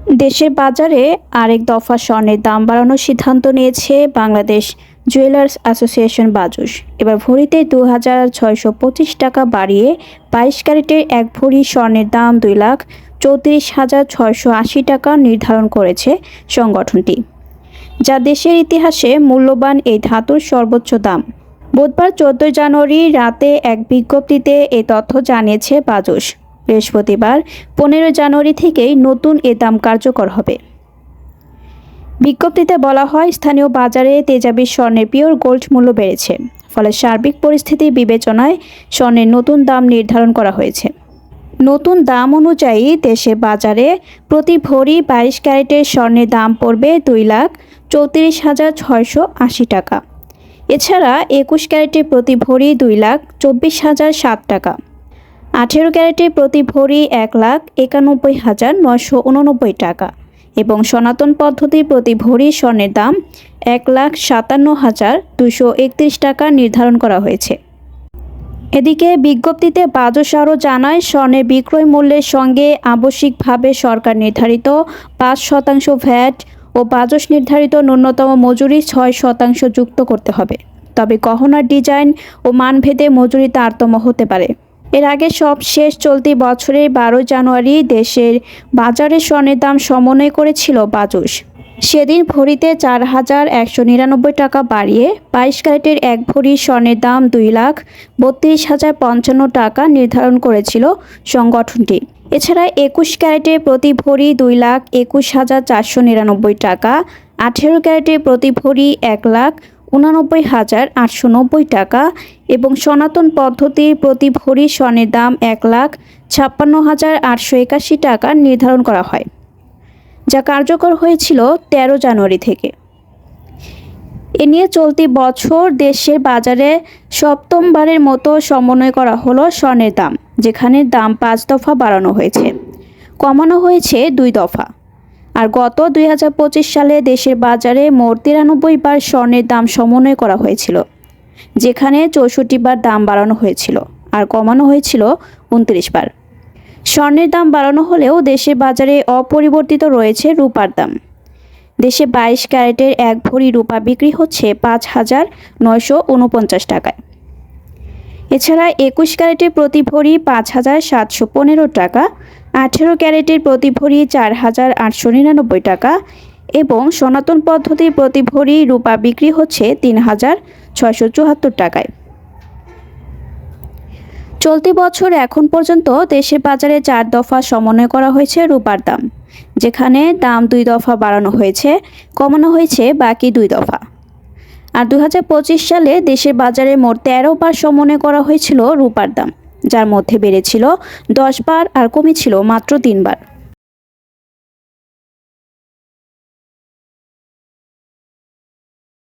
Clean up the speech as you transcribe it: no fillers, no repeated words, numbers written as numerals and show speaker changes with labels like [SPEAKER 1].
[SPEAKER 1] দেশের বাজারে আরেক দফা স্বর্ণের দাম বাড়ানোর সিদ্ধান্ত নিয়েছে বাংলাদেশ জুয়েলার্স অ্যাসোসিয়েশন বাজুস। এবার ভরিতে ২,৬২৫ টাকা বাড়িয়ে ২২ ক্যারেটের এক ভরি স্বর্ণের দাম ২,৩৪,৬৮০ টাকা নির্ধারণ করেছে সংগঠনটি, যা দেশের ইতিহাসে মূল্যবান এই ধাতুর সর্বোচ্চ দাম। বুধবার ১৪ জানুয়ারি রাতে এক বিজ্ঞপ্তিতে এই তথ্য জানিয়েছে বাজুস। বৃহস্পতিবার ১৫ জানুয়ারি থেকেই নতুন এ দাম কার্যকর হবে। বিজ্ঞপ্তিতে বলা হয়, স্থানীয় বাজারে তেজাবি স্বর্ণের পিওর গোল্ড মূল্য বেড়েছে, ফলে সার্বিক পরিস্থিতি বিবেচনায় স্বর্ণের নতুন দাম নির্ধারণ করা হয়েছে। নতুন দাম অনুযায়ী দেশের বাজারে প্রতি ভরি ২২ ক্যারেটের স্বর্ণের দাম পড়বে ২,৩৪,৬৮০ টাকা। এছাড়া ২১ ক্যারেটের প্রতি ভরি ২,২৪,০০৭ টাকা, ১৮ ক্যারেটের প্রতি ভরি ১,৯১,৯৮৯ টাকা এবং সনাতন পদ্ধতির প্রতি ভরি স্বর্ণের দাম ১,৫৭,২৩১ টাকা নির্ধারণ করা হয়েছে। এদিকে বিজ্ঞপ্তিতে বাজুস আরও জানায়, স্বর্ণের বিক্রয় মূল্যের সঙ্গে আবশ্যিকভাবে সরকার নির্ধারিত ৫% ভ্যাট ও বাজুস নির্ধারিত ন্যূনতম মজুরি ৬% যুক্ত করতে হবে। তবে গহনার ডিজাইন ও মানভেদে মজুরি তারতম্য হতে পারে। এর আগে সবশেষ চলতি বছরের ১২ জানুয়ারি দেশের বাজারে স্বর্ণের দাম সমন্বয় করেছিল বাজুস। সেদিন ভরিতে ৪,১৯৯ টাকা বাড়িয়ে ২২ ক্যারেটের এক ভরি স্বর্ণের দাম ২,৩২,০৫৫ টাকা নির্ধারণ করেছিল সংগঠনটি। এছাড়া ২১ ক্যারেটের প্রতি ভরি ২,২১,৪৯৯ টাকা, ১৮ ক্যারেটের প্রতি ভরি ১,৮৯,৮৯০ টাকা এবং সনাতন পদ্ধতির প্রতি ভরি স্বর্ণের দাম ১,৫৬,৮৮১ টাকা নির্ধারণ করা হয়, যা কার্যকর হয়েছিল ১৩ জানুয়ারি থেকে। এ নিয়ে চলতি বছর দেশের বাজারে সপ্তমবারের মতো সমন্বয় করা হলো স্বর্ণের দাম, যেখানে দাম ৫ দফা বাড়ানো হয়েছে, কমানো হয়েছে ২ দফা। আর গত ২০২৫ সালে দেশের বাজারে মোট ৯৩ বার স্বর্ণের দাম সমন্বয় করা হয়েছিল, যেখানে ৬৪ বার দাম বাড়ানো হয়েছিল আর কমানো হয়েছিল ২৯ বার। স্বর্ণের দাম বাড়ানো হলেও দেশের বাজারে অপরিবর্তিত রয়েছে রূপার দাম। দেশে ২২ ক্যারেটের এক ভরি রূপা বিক্রি হচ্ছে ৫,৯৪৯ টাকায়। এছাড়া ২১ ক্যারেটের প্রতি ভরি ৫,৭১৫ টাকা, ১৮ ক্যারেটের প্রতি ভরি ৪,৮৯৯ টাকা এবং সনাতন পদ্ধতির প্রতি ভরি রূপা বিক্রি হচ্ছে ৩,৬৭৪ টাকায়। চলতি বছর এখন পর্যন্ত দেশের বাজারে ৪ দফা সমন্বয় করা হয়েছে রূপার দাম, যেখানে দাম ২ দফা বাড়ানো হয়েছে, কমানো হয়েছে বাকি ২ দফা। আর ২০২৫ সালে দেশের বাজারে মোট ১৩ বার সমন্বয় করা হয়েছিল রূপার দাম, যার মধ্যে বেড়েছিল ১০ বার আর কমেছিল মাত্র ৩ বার।